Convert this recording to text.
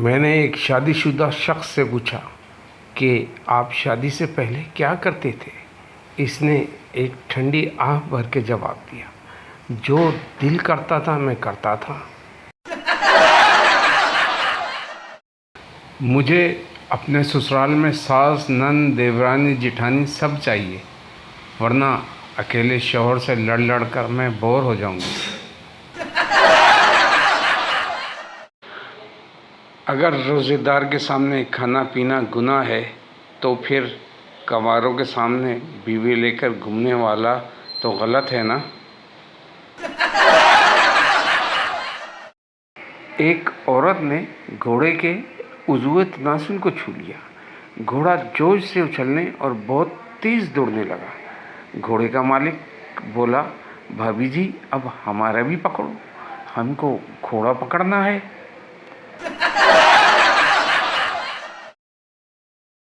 मैंने एक शादीशुदा शख्स से पूछा कि आप शादी से पहले क्या करते थे। इसने एक ठंडी आह भर के जवाब दिया, जो दिल करता था मैं करता था। मुझे अपने ससुराल में सास, नंद, देवरानी, जिठानी सब चाहिए, वरना अकेले शौहर से लड़ लड़ कर मैं बोर हो जाऊंगी। अगर रोज़ेदार के सामने खाना पीना गुनाह है, तो फिर कंवारों के सामने बीवी लेकर घूमने वाला तो गलत है ना। एक औरत ने घोड़े के उज़वे तनासुल को छू लिया। घोड़ा जोश से उछलने और बहुत तेज़ दौड़ने लगा। घोड़े का मालिक बोला, भाभी जी अब हमारा भी पकड़ो, हमको घोड़ा पकड़ना है।